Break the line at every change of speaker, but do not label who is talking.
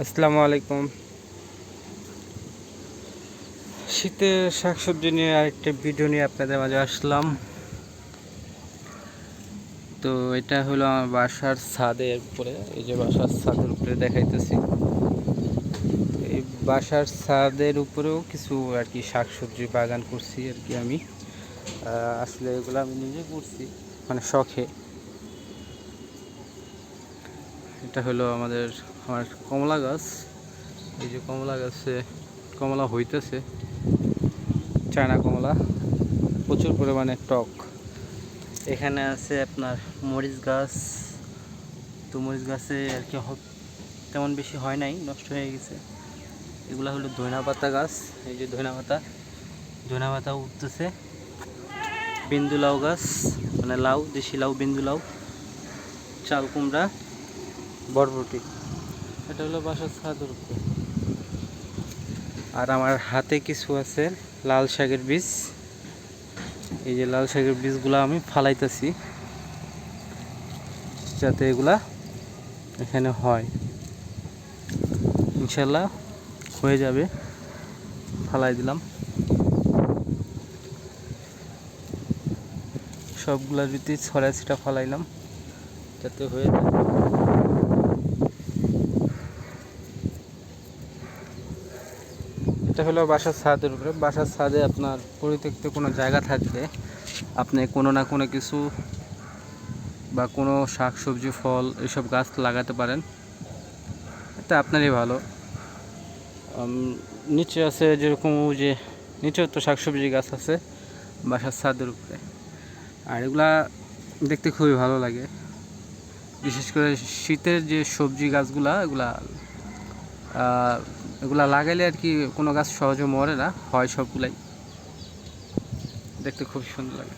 আসসালামু আলাইকুম। শীতের শাকসবজি নিয়ে আরেকটা ভিডিও নিয়ে আপনাদের মাঝে আসলাম। তো এটা হলো আমার বাসার ছাদের উপরে, এই যে বাসার ছাদের উপরে দেখাইতেছি। এই বাসার ছাদের উপরেও কিছু আর কি শাকসবজি বাগান করছি আর কি আমি। আসলে এগুলো আমি নিজে করছি, মানে শখে। এটা হলো আমার কমলা গাছ। এই যে কমলা গাছে কমলা হইতেছে, চায়না কমলা, প্রচুর পরিমাণে টক। এখানে আছে আপনার মরিচ গাছ। তো মরিচ গাছে আর কি তেমন বেশি হয় নাই, নষ্ট হয়ে গেছে। এগুলা হলো ধইনা পাতা গাছ। এই যে ধইনা পাতা উঠতেছে। বিন্দু লাউ গাছ, মানে লাউ, দেশি লাউ, বিন্দু লাউ, চাল কুমড়া, বরবটি। এটা হলো বাসার ছাদের উপরে। আর আমার হাতে কিছু আছে লাল শাকের বীজ। এই যে লাল শাকের বীজগুলো আমি ফালাইতেছি, যাতে এগুলা এখানে হয়। ইনশাল্লাহ হয়ে যাবে। ফালাই দিলাম, সবগুলার ভিতরে ছড়া ছিটা ফালাইলাম যাতে হয়ে যায়। এটা হলো বাসার ছাদের উপরে। বাসার ছাদে আপনার পরিত্যক্ত কোনো জায়গা থাকলে আপনি কোনো না কোনো কিছু বা কোনো শাক সবজি ফল এসব গাছ লাগাতে পারেন, এটা আপনারই ভালো। নিচে আছে যেরকম, যে নিচেও তো শাকসবজি গাছ আছে বাসার ছাদের উপরে। আর এগুলা দেখতে খুবই ভালো লাগে, বিশেষ করে শীতের যে সবজি গাছগুলা, এগুলা লাগাইলে আর কি কোনো গাছ সহজে মরে না, হয় সবগুলাই। দেখতে খুব সুন্দর লাগে।